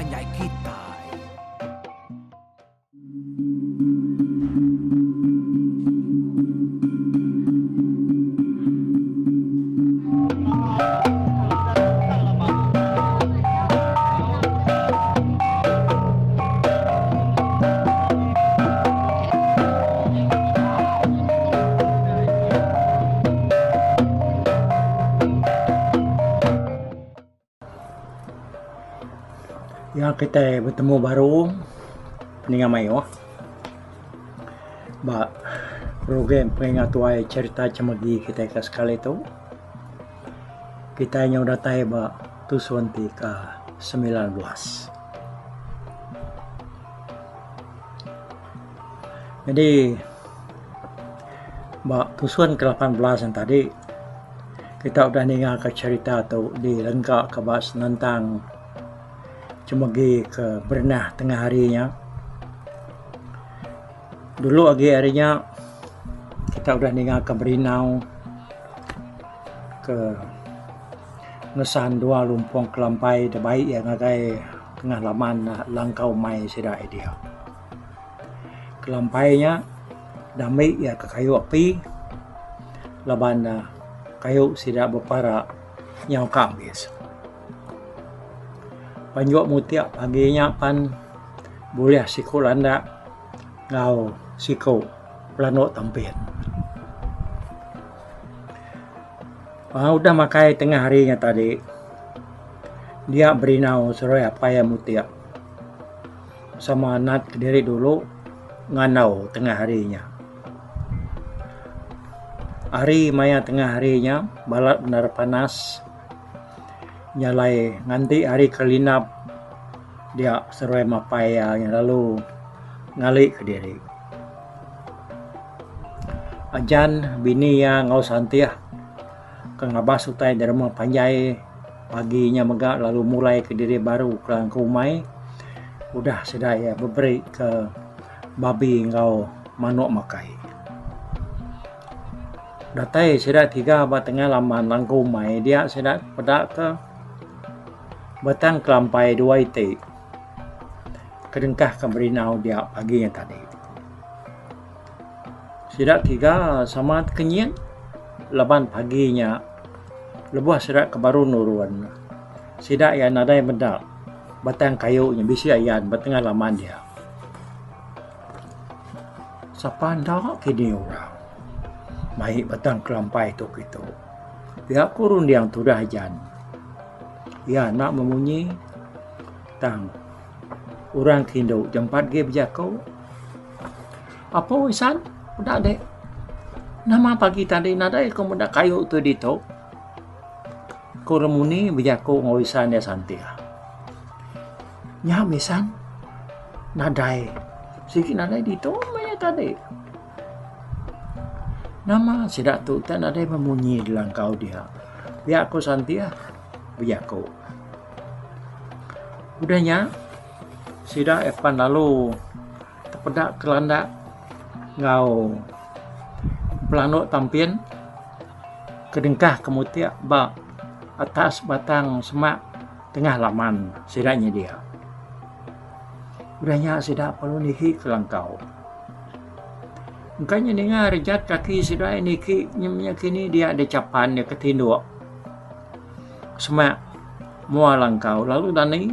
panjai kita. Yang kita bertemu baru peningan mayo ba program pengingat tuai cerita cemegi kita ke sekali itu kita yang udah tahu ba tusuanti ke 19 jadi ba tusuan ke 18 yang tadi kita udah ningal ke cerita atau di lengkap ke bahas tentang cemegi ke berenah tengah harinya. Dulu lagi harinya kita udah ningal ke Berinau ke ngesan dua lumpong kelampai terbaik yang ngagai tengah laman langkau mai sida dia. Kelampainya damai ya ke kayu api laban kayu sida berpara nyau kambis. Panjuak mutiak paginya pan boleh siku landa ngau siku plano tampin. Udah makai tengah harinya tadi dia Berinau seroy apa ya mutiak sama nat kediri dulu nganau tengah harinya. Hari maya tengah harinya balat benar panas nyalai nganti hari kelinap dia seruai mapaya yang lalu ngalik ke diri ajan bini yang ngau santiah ke ngabas utai dari rumah panjai paginya megak lalu mulai ke diri baru kelang kumai udah sedaya beberi ke babi ngau manuk makai datai sedak tiga batengah laman langkumai dia sedak pedak ke batang kelampai dua itu kedengkah ke Berinau dia paginya tadi sidak tiga sama kenyit leban paginya lebuh sidak ke baru nuruan sidak yang nadai bedak batang kayunya bisi ayan batengah laman dia sapanda kini orang baik batang kelampai itu gitu pihak kurun yang tudah jan ya nak memunyi tang orang Hindu jam 4 ge berjakau apa wisan udah dek nama pagi tadi nadai kemudian kayu tu dito kuremuni berjakau ngawisan ya santia nya misan nadai sikit nadai dito maya tadi nama sidak tu tak nadai memunyi dalam kau dia biar aku santia berjaku. Udahnya sida epan lalu terpedak kelanda ngau plano tampin kedengkah kemutiak ba atas batang semak tengah laman sidanya dia. Udahnya sida perlu niki kelangkau. Makanya dengar rejat kaki sida niki nyemnya kini dia ada capan dia ketinduk semak mua langkau lalu daning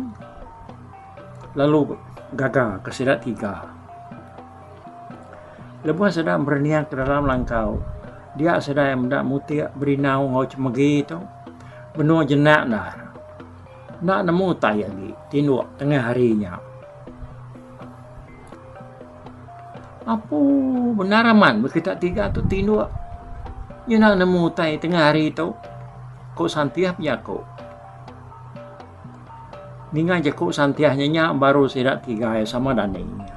lalu gagal ke sidak tiga lebuh sedang berniat ke dalam langkau dia sedang mendak mutiak Berinau ngau cemegi itu benua jenak nak nemu tai lagi tinduk tengah harinya apa benar aman berkita tiga tu tinduk dia nak nemu tai tengah hari itu kok santiah punya kok ninga je kok santiahnya nya baru sidak tiga ya sama daningnya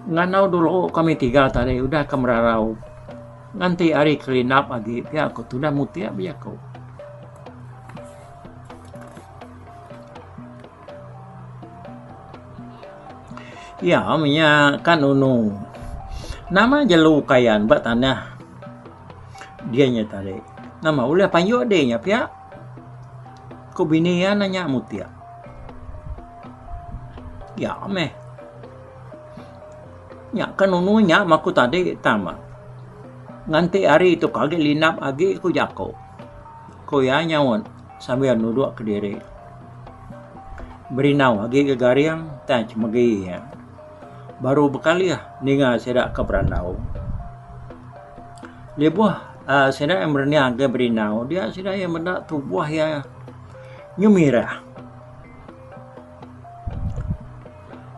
nganau dulu kami tiga tadi udah kemerarau nanti hari kelinap lagi ya aku tu dah mutia biar kau ya minyak kan unu nama jelu kayan buat tanah dianya tadi nama ulah panjok dehnya pihak Ko bini ya nanya mutia. Ya meh. Ya kan nununya maku tadi tama. Nganti hari itu kage linap agi ku jako. Ko ya nyawon sambil nuduk ke diri. Berinau agi ke gariang taj magi ya. Baru bekali ya ninga sedak ke beranau. Lebuah sedak yang berniaga ke berinau dia sedak yang mendak tubuh ya nyumira.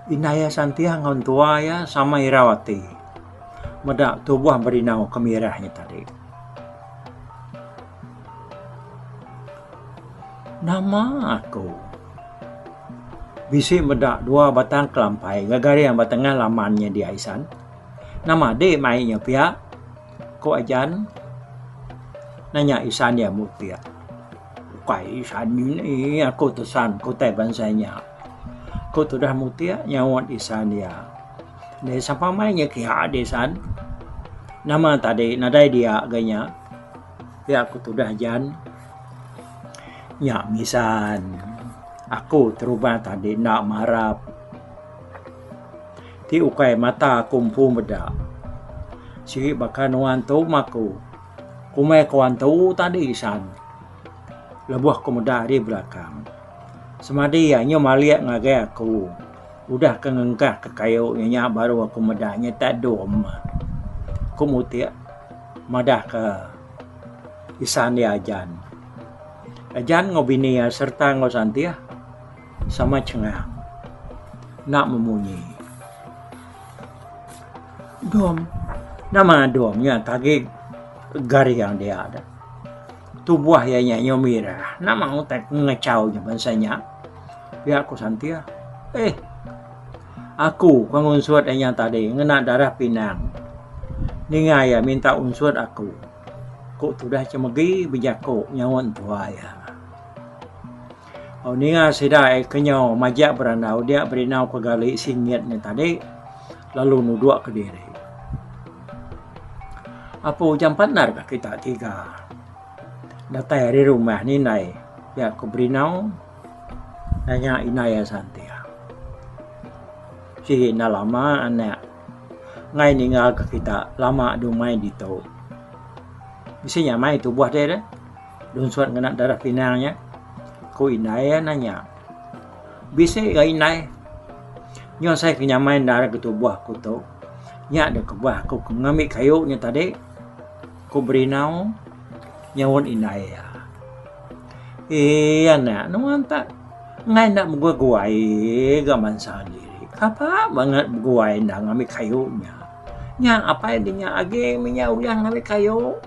Inaya santia ngon tua ya sama Irawati. Medak tubuh berinau kemirahnya tadi. Nama aku. Bisi medak dua batang kelampai. Gagari yang batangnya lamannya di Aisan. Nama de mainnya pihak. Ko ajan. Nanya Isan ya mutia. Kai Isan ini aku tesan ko teh bansanya. Ko sudah mutia nyawon Isan dia. Dia sampai mainnya kia desan. Nama tadi nadai dia agaknya. Ya aku sudah jan. Ya misan. Aku terubah tadi nak marap. Ti ukai mata kumpu meda. Si bahkan wantu maku. Kumai kawantu tadi Isan. Lebuah kumeda di belakang. Semadi ya nyo maliak ngagai aku. Udah kengengkah ke kayu nya baru aku medahnya tak dom. Aku mutia madah ke Isan dia ajan. Ajan ngobini ya serta ngosantia sama cengah. Nak memunyi. Dom. Nama domnya tadi gari yang dia ada. Tubuh ya nyomira. Nama utek ngecau nya bansanya. Ya aku santia. Aku kang unsur yang tadi ngena darah pinang. Ninga ya minta unsur aku. Kok sudah cemegi bijako nyawon tua ya. Oh ninga sidai kenyau majak beranau dia berinau ke gali singgitnya tadi. Lalu nuduk ke diri. Apa jam panar kah kita tiga? Datang dari rumah ni nai. Ya aku berinau. Nanya inaya santia. Si na lama anak. Ngai ninggal ke kita lama dumai di tau. Biasanya mai tu buah dia dah. Dun suat ngena darah pinangnya. Ko inaya nanya. Bisa ga inai. Nyo saya kenyamain darah ke tubuh aku tu. Nya ada ke buah aku ngambil kayunya tadi. Ko berinau. Nyawon inaya. Anak, naman tak. Ngay nak guay gaman sendiri. Apa banget guay na ngambil kayunya. Nya apa dia age minya ulang ngambil kayu.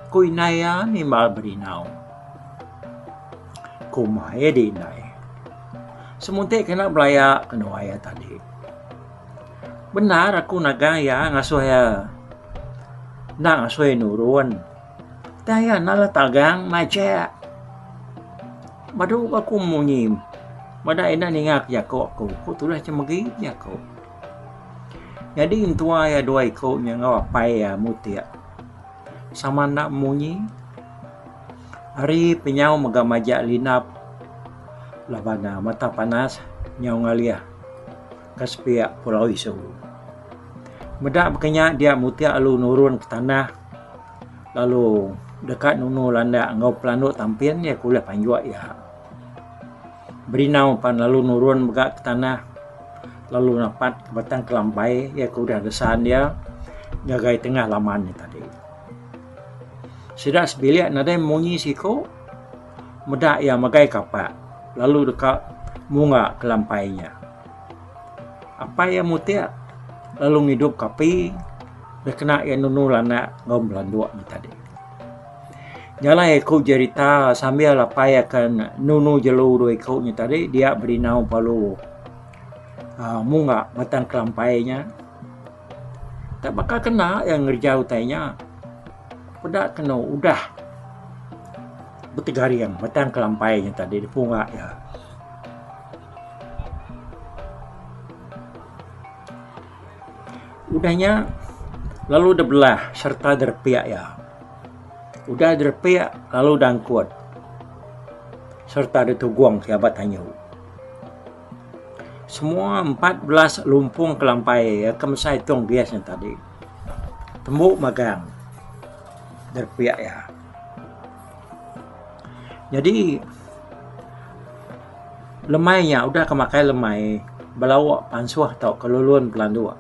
Ko inaya ni mal berinau. Ko mae di inay. Semuntik kena belaya kenuaya tadi. Benar aku nagaya ngasuh na ngasuh nurun. Daya nala tagang maja. Madu aku munyim. Mada ina ningak jako aku. Ko tulah cemegi jako. Jadi intua ya dua iko nya ngawapai ya mutia. Sama nak munyi. Hari penyau megamaja linap. Labana mata panas nyau ngalia. Kaspia Pulau Isu. Medak bekenya dia mutia alu nurun ke tanah. Lalu dekat nunu landa ngau pelanduk tampien ya kuliah panjuak ya. Berinau pan lalu nurun begak ke tanah. Lalu napat ke batang kelampai ya kuliah desan dia. Jagai tengah lamannya tadi. Sidak sebilik nadai munyi siko. Medak ya magai kapak. Lalu dekat munga kelampainya. Apa ya mutia? Lalu ngidup kapi. Dia kena ya nunu lana ngau melanduk ni tadi. Nyala aku cerita sambil lapai akan nunu jelu dua aku ni tadi. Dia berinau palu munga batang kelampainya. Tak bakal kena yang ngerjau tanya. Pedak kena udah. Betigari yang batang kelampainya tadi di punga ya. Udahnya lalu debelah serta derpiak ya. Udah derpiak lalu dangkut. serta dituguang kiabat hanyu. Semua 14 lumpung kelampai kemsai tong biasanya tadi. Tembuk magang dari pihak ya. Jadi lemainya udah kemakai lemai belawak pansuah tau keluluan pelandua.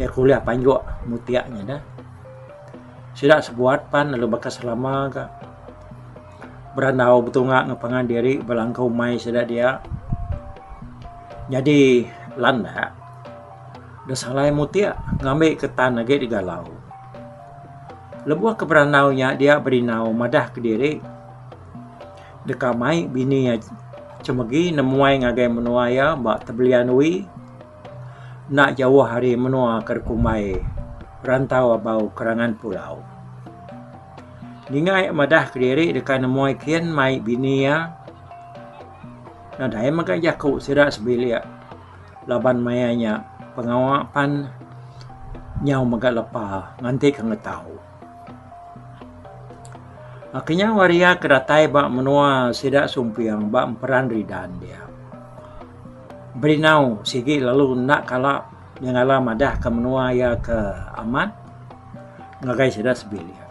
Ya kuliah panjua mutiaknya dah. Sidak sebuat pan lalu bakas selama ka. Berandau betungak ngepangan diri belangkau mai sidak dia. Jadi landa dah salai mutiak ngambil ketan lagi di galau. Lebuah keberanaunya dia berinau madah ke diri. Dekamai bini cemegi nemuai ngagai menuaya bak tebelianui nak jauh hari menua kerkumai rantau abau kerangan pulau. Ningai madah ke diri dekat nemuai kian mai bini ya. Nadai maka jaku sidak sebilia laban mayanya pengawapan nyau maka lepa nganti kengetau. Akhirnya waria kedatai bak menua sidak sumpiang bak emperan ridan dia. Berinau sigi lalu nak kala nyangala madah ke menua ya ke amat ngagai sidak sebilia.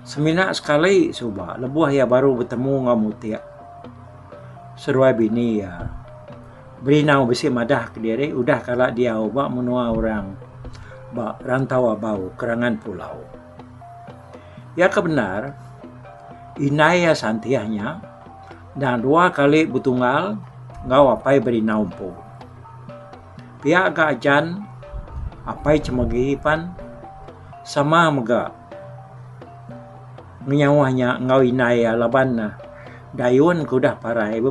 Seminak sekali subah lebuah ya baru bertemu ngamutiak. Seruai bini ya. Berinau besi madah ke diri udah kala dia bak menua orang bak rantau abau kerangan pulau. Ya kebenar inaya santiahnya dan 2 kali betunggal ngau apai berinau po. Pihak gajan apai cemegipan sama mega menyawahnya ngau inaya laban dayun kudah parai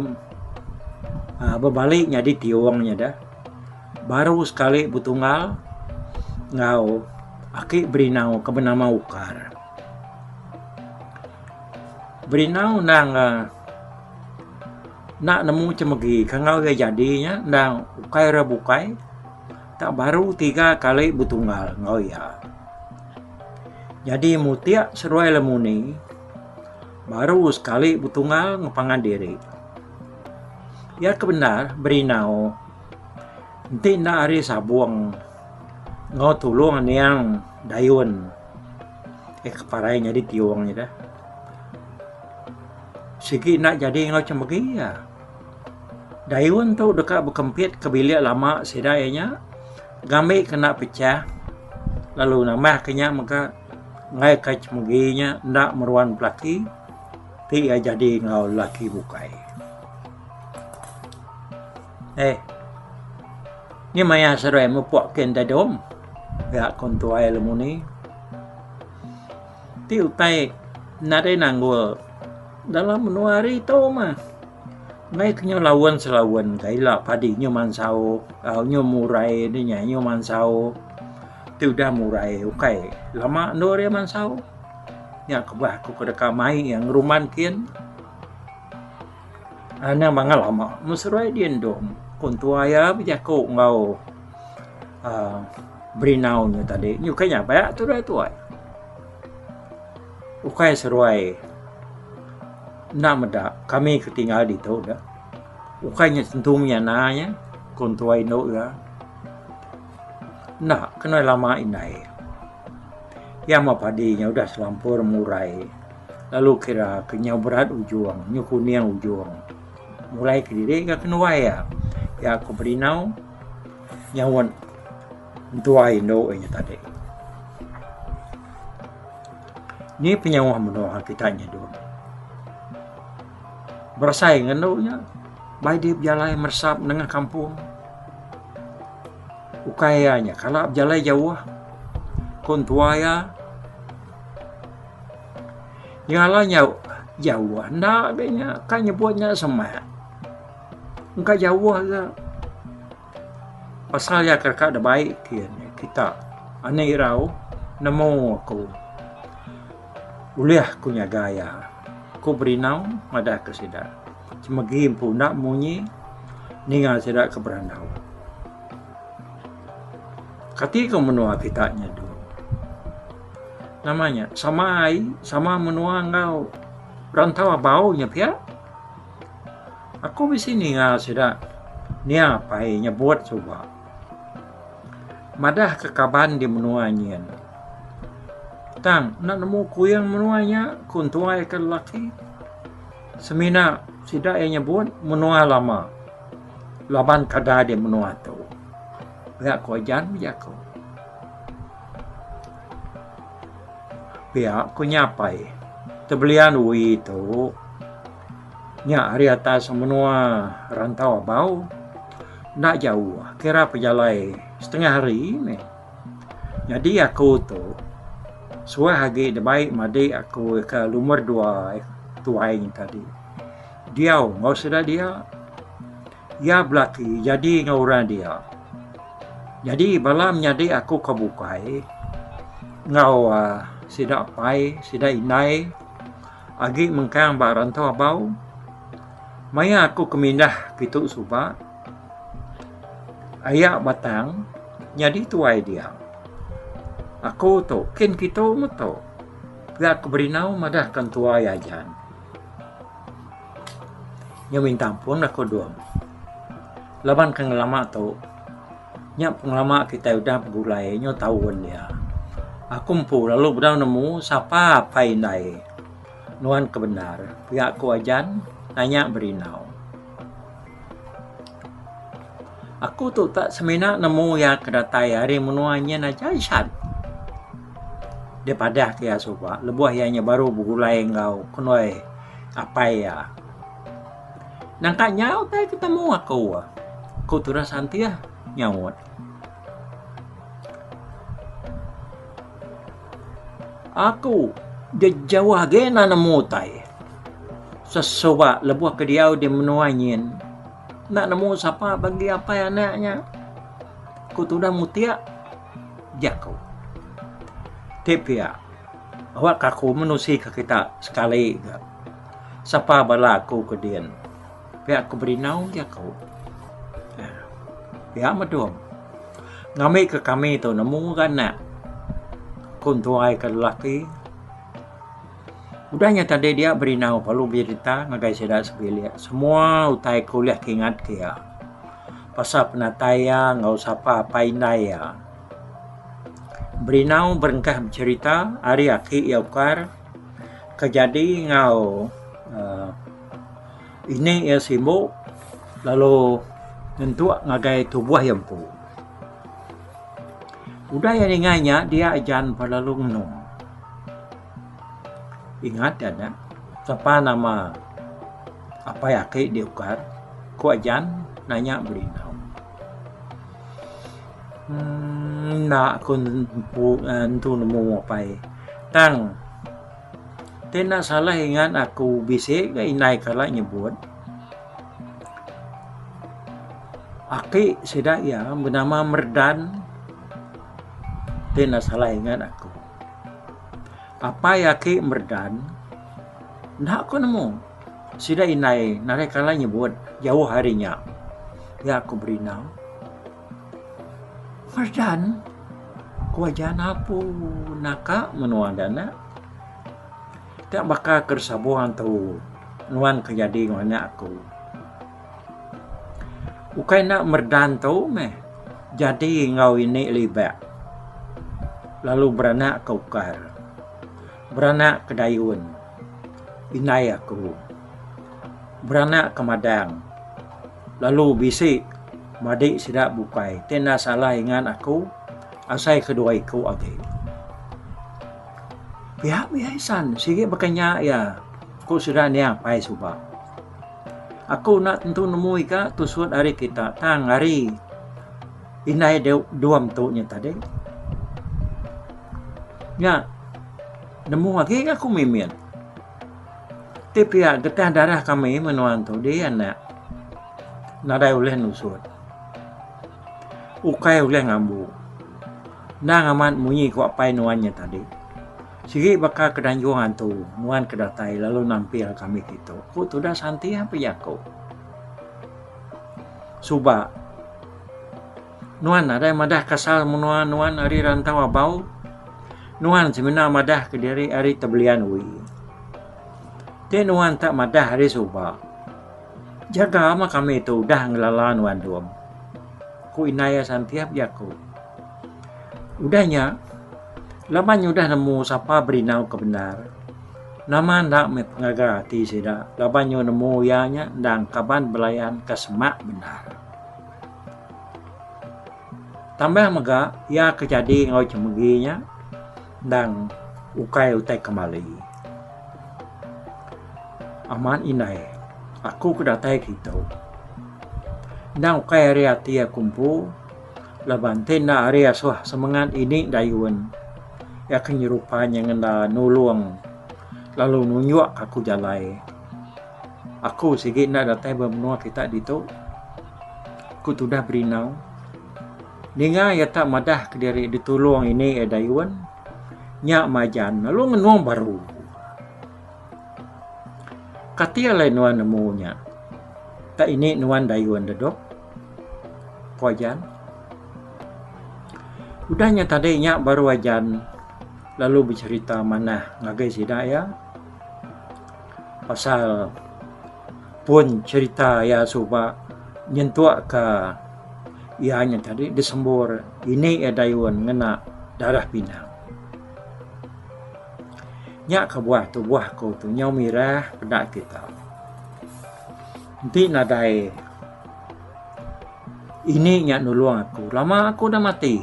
berbaliknya di tiwangnya dah. Baru sekali betunggal ngau aki berinau ke benama ukar. Berinau nang nak nemu cemegi kangau ya jadinya nang ukai rebukai tak baru 3 kali betunggal ngau ya. Jadi mutiak seruai lemuni baru sekali betunggal ngepangan diri. Ya kebenar berinau nanti nak hari sabuang ngau tulung yang dayun keparainya di tiwangnya dah. Sigi nak jadi ngau cemegi ya. Dayun tu dekat berkempit ke bilik lama sedayanya gambil kena pecah lalu namah kenya maka ngai kai cemeginya nak meruan pelaki ti jadi ngau laki bukai. Ni maya serai mepuak ken dadom ya kontuai lemuni ti utai nade nanggul dalam menuari tau mah ngai kenyo lawan selawan kaila padi nyo mansau nyo murai ni nyo mansau ti udah murai ukai lama ndore mansau ya kebah ku kedeka mai yang ruman kian ana mangal lama musrai diendom kontuaya bijako ngau berinau nyo tadi nyo kanya bayak tu dah tuai ukai seruai nak meda kami ketinggal di tu dah ukainya tentunya nanya kontuai no ya nak kena lama inai ya ma padinya udah selampur murai lalu kira kenyau berat ujung nyo kuning ujung mulai ke diri ke kenuai ya aku berinau nyawan tuai no nya tadi ni penyawah mendoa kitanya dulu bersaing nya baik di jalai mersap nengah kampung ukayanya kalau jalai jauh kontuaya nyalanya jauh ndak adanya kan nyebutnya semak engkau jauh ke pasal ya kerka ada baik kita aneh irau nemu aku uliah kunya gaya ku berinau madah ke sidak cemegi pun nak munyi ningal sidak ke berandau ketika menua kitanya dulu namanya sama menua ngau rantau baunya pihak Aku di sini sudah nia pai nyebut coba. Madah kekaban di menuanya. Tang, nak nemu kuyang menuanya, kuntuai ke laki. Semina sida yang nyebut menua lama. Laban kada di menua tu. Pihak ko jan bijak ko. Pihak ko nyapai. Tebelian ui tu. Nya hari atas menua rantau abau. Nak jauh. Kira perjalai setengah hari ni. Jadi aku tu. Suai hagi baik madi aku ke lumur dua tuai tadi. Dia ngau sudah dia. Ya belaki jadi ngauran dia. Jadi balam jadi aku kebukai. Ngau sida pai, sida inai. Agi mengkang barantau abau. Maya aku kemindah kitu suba. Ayak batang. Jadi tuai dia. Aku tu, kin kita tu. Pihak keberinau madah kan tua yajan. Nya minta ampun aku dua. Laban kang lama tu. Nya penglama kita udah gulai nyo tahun dia. Aku mpu lalu bedau nemu siapa pai nai. Nuan kebenar. Pihak ku ajan nanya berinau. Aku tu tak semina nemu yang kedatai hari menuanya najaisan. Daripada kia soba lebuah ianya baru bugulai engkau kunoi apa ya nangka nyau tai ketemu aku tu rasa antia nyawat aku de jauh gena nemu tai sesoba lebuah ke diau di menuanyin nak nemu siapa bagi apa ya anaknya aku tu dah mutia jakau tapi ya, awak kaku menusi ke kita sekali ke. Siapa bala aku ke dia. Pihak aku berinau dia kau. Pihak medom. Ngami ke kami tu nemu kan nak. Kuntuai ke lelaki. Udahnya tadi dia berinau perlu berita ngagai sedak sebilik. Semua utai kuliah ingat kia. Pasal penataya ngau siapa apa inaya. Berinau berengkah bercerita hari aki yaukar kejadi ngau ini ya simbo lalu nentu ngagai tubuh yang pu. Udah yang inganya dia ajan pada lalu ngenum. Ingat ada siapa nama apa ya aki diukar ku ajan nanya berinau. Nak kun tu nemu apa tang tena salah ingat aku bisik ke inai kala nyebut aki sedak ya bernama Merdan tena salah ingat aku apa ya ki Merdan nak aku nemu sedak inai nare kala nyebut jauh harinya ya aku berinau Merdan, kuajan apa naka menuan dana? Tak bakal kersabuhan tu nuan kejadi ngana aku. Ukai nak Merdan tu meh. Jadi ngau ini libak. Lalu beranak ke ukar. Beranak ke dayun. Inai aku. Beranak ke madang. Lalu bisik. Madik sidak bukai. Tena salah ingat aku. Asai kedua iku agi. Pihak biasan. Sige bakanya ya. Aku sudah niang pai subak. Aku nak tentu nemu ika tusut hari kita. Tang hari. Inai duam tu nya tadi. Ya. Nemu lagi aku mimin. Tapi ya getah darah kami menuan tu. Dia nak. Nadai oleh nusut. Ukai oleh ngambu. Nang amat munyi ku apai nuannya tadi. Sigi bakal kedanjuan tu. Nuan kedatai lalu nampil kami gitu. Ku tu dah santi apa ya kau. Suba. Nuan ada madah kasal menuan nuan hari rantau abau. Nuan sebenarnya madah ke diri hari tebelian ui. Te nuan tak madah hari suba. Jaga ama kami itu udah ngelalan wandum. Ku inaya santiap ya ku. Udahnya, laman udah nemu sapa berinau kebenar. Nama ndak me pengaga ti sida. Laban nemu yanya dan kaban belayan kesemak benar. Tambah mega ya kejadi ngau cemeginya dan ukai utai kembali. Aman inai, aku kedatai gitu. Dan ukai area tia kumpu, laban tenda area suah semangat ini dayuan. Ya kenyerupanya ngenda nulung, lalu nunjuk aku jalai. Aku sikit nak datai bermenua kita dito. Aku sudah berinau. Ninga ya tak madah ke diri ditulung ini dayuan. Nyak majan, lalu menuang baru. Katia lain nuan nemunya. Tak ini nuan dayuan dedok. Kuajan. Udahnya tadi nyak baru ajan. Lalu bercerita mana ngagai sidaya. Pasal pun cerita ya suba nyentuak ke ianya tadi disembur ini dayuan ngena darah pinang. Nyak kebuah tu buah ko tu nyau mirah pedak kita. Nanti nadai ini nyak nulung aku. Lama aku dah mati.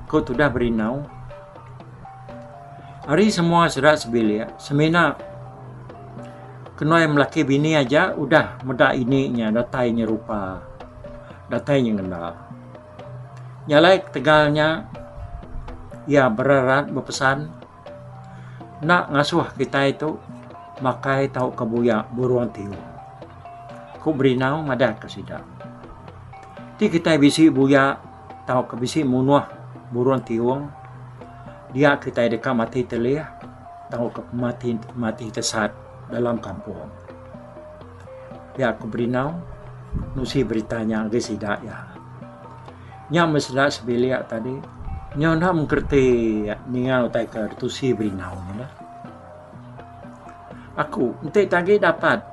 Ko tu dah berinau. Hari semua serat sebilia. Semina kenoi melaki bini aja udah medak ininya datainya rupa. Datainya ngena. Nyalai tegalnya ya bererat berpesan nak ngasuh kita itu makai tahu kebuya buruan tiu. Ku berinau madah kesida. Ti kita bisi buya tahu kebisi munuah buruan tiung. Dia kita dekat mati telia tahu ke mati tesat dalam kampung. Ya ku berinau nusi beritanya gesida ya. Nya mesra sebelia tadi. Nyo nak mengerti ningal utai ke tusi berinau ni lah. Aku entik tadi dapat.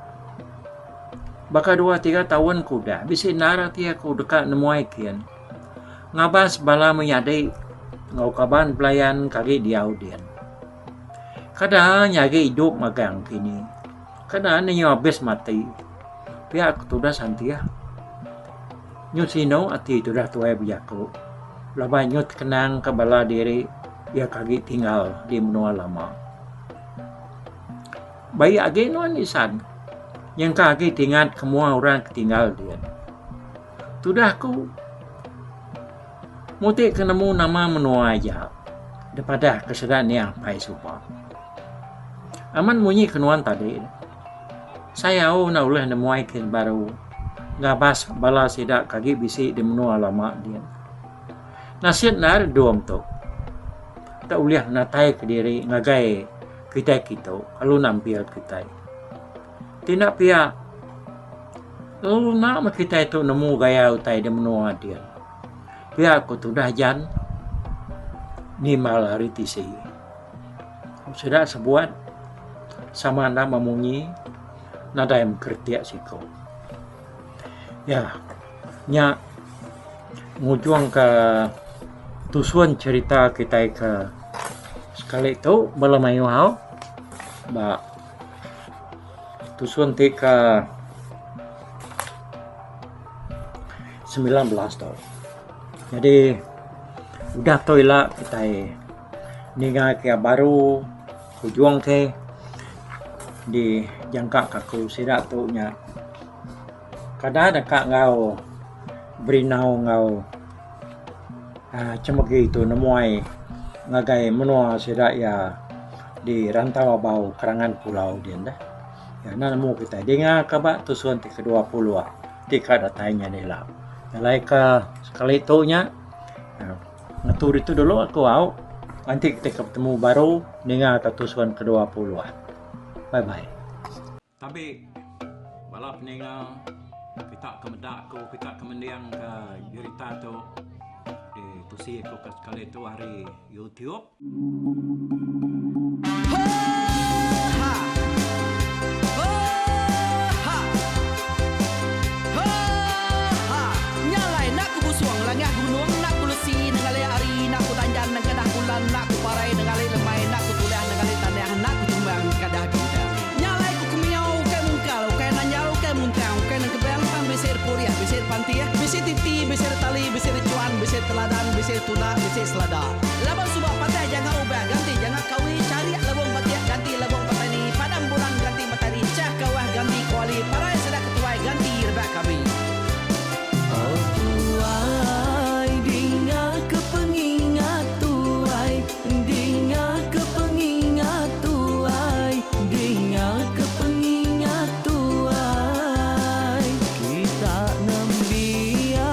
Baka 2-3 tahun ku dah. Bisi narati aku dekat nemuai kian. Ngabas bala menyadai ngau kaban pelayan kaki dia audien. Kadang nyagi hidup magang kini. Kadang nyo habis mati. Pihak tu dah santia. Nyo sino ati tu dah tuai biaku. Laban nyut kenang ke bala diri ya kaki tinggal di menua lama. Bayi agi nuan isan yang kaki tinggal semua orang tinggal dia. Tudah aku muti kenemu nama menua aja daripada kesedan yang pai supa. Aman munyi kenuan tadi. Saya nak ulah nemuai kin baru ngabas bala sidak kaki bisi di menua lama dia. Nasihat nar dom tu. Tak boleh natai ke diri ngagai kita kalau nampil kita. Tidak pihak. Lalu nak kita itu nemu gaya utai di menua dia. Pihak aku tu dah jan ni mal hari tisi. Sudah sebuat sama anda memunyi nada yang kertiak siko. Ya, nya ngujung ke tusuan cerita kita ke sekali itu belum hau ba tusuan ke 19 tahun. Jadi udah toilah kita ninga ke baru tujuan ke di jangka kaku sidak tu nya kada ada kak ngau berinau ngau cemegi itu nemuai ngagai menua sidak ya di rantau bau kerangan pulau dia dah. Ya nemu kita dengar kabak tusuan ti ke-20 tika datanya ni lah. Nalai ke sekali itu nya ngatur itu dulu aku au. Nanti kita ketemu baru dengar ke tusuan ke-20. Bye bye. Tapi balap ninga kita kemedak ko kita kemendiang ke cerita tu di tusi ko sekali itu hari YouTube. misal tuna misal selada. Labang subak patai jangan ubah ganti, jangan kawin cari labang patiak ganti labang petani. Padam bulan ganti matahari, cah kawah ganti kuali. Parai sedang ketuai ganti rebak kami. Oh tuai, dingah kepengingat tuai, dingah kepengingat tuai, dingah kepengingat tuai. Kita nembia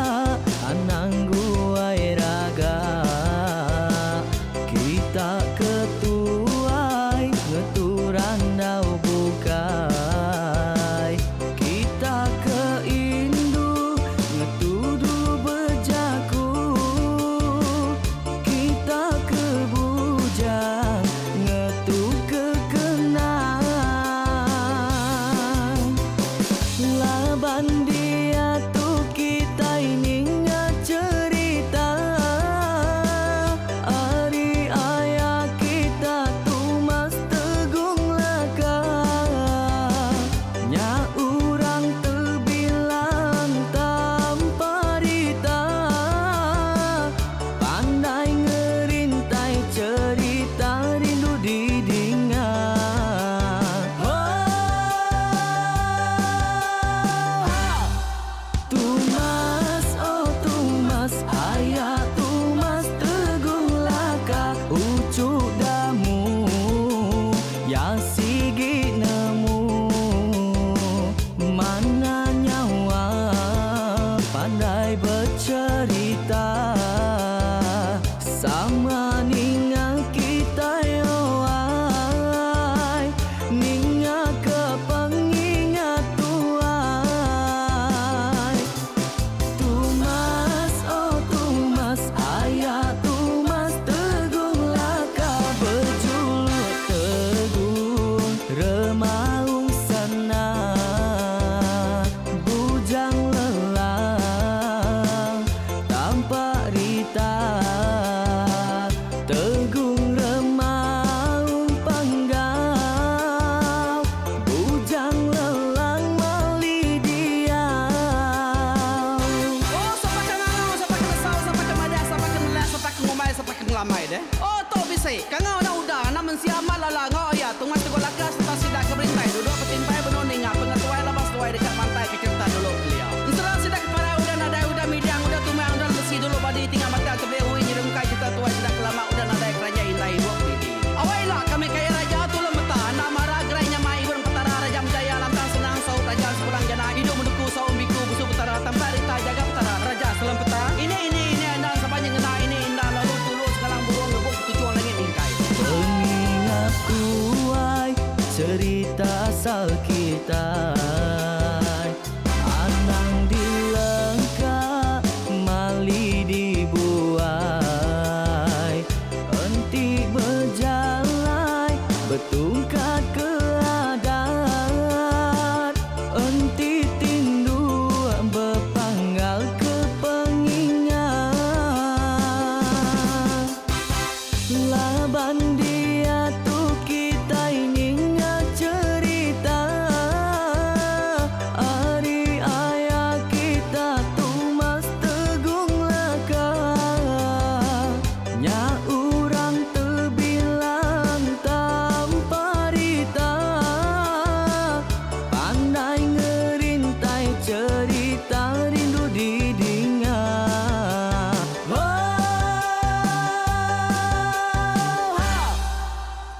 anang guai raga, kita ketuai ngeturan dau bukai, kita keindu ngetudu bejaku, kita ke bujang ngetu kekenang. Laban dia tu kita ini cerita, ari ayah kita tu mas tegung laka, nya urang terbilang tanpa rita, pandai ngerintai cerita rindu didingat. Tumas, oh tumas, ayah tumas tegung laka, ucuk damu ya sigi nemu, mana nyawa pandai bercerita, sama ninga kita yoai, ninga kepengingat tuai. Tumas, oh tumas, ayah tumas tegung laka, berjuluk tegung remaung senang, bujang lelang tanpa rita, tegung remaung panggau, bujang lelang mali diau. Oh, siapa kengau, siapa kenesau, siapa kemadah, siapa kenelas, siapa kengumai, siapa kengelamai deh. Oh, to bisa. Kengau na udah, namun siapa lala ngau ya. Tungas tegol lakas, tas sidak keberintai. Duduk petimpai benoning, pengatuai labas tuai dekat pantai ke kerta dulu beliau. Serang sidak para udah nadai, udah midang, udah tumai, udah besi dulu badi tinggal mata kebehui nyiremkai kita tuai sidak kelama udah nadai kerja indai buat bidi. Awailah kami kaya raja tu lemeta, nak marah gerainya mai burung petara raja menjaya lantang senang saut raja sepulang jana hidup menduku saum biku busuk petara tanpa rita jaga petara raja selam peta. Ini andang sepanjang ngena ini indah lalu tulus sekarang burung ngebuk tujuan langit ingkai. Pengingat kuai cerita asal kita, anang dilengkap mali dibuai, enti berjalan bertungkat ke adat, enti tindu berpanggal ke pengingat. Laban dia tu kita ini cerita, ari ayah kita tu mas tegung laka, nya urang terbilang tanpa rita, pandai ngerintai cerita rindu didingat.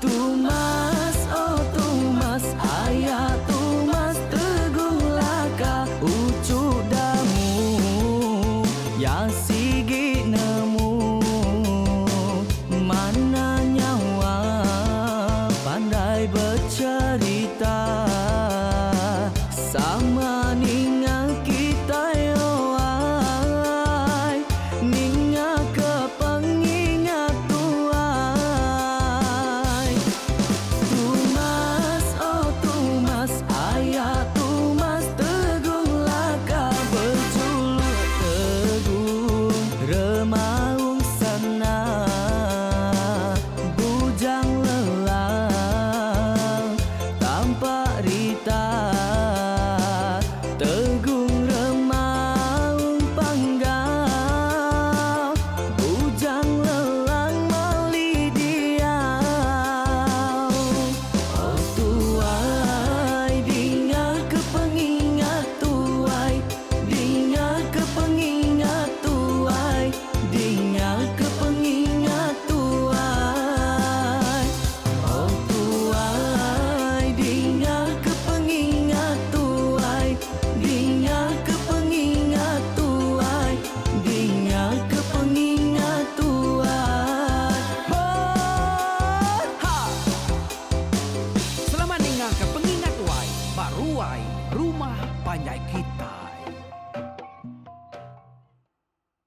Tumas, oh tumas, ayah tumas tegung laka, ucuk damu ya sigi nemu, mana nyawa pandai bercerita.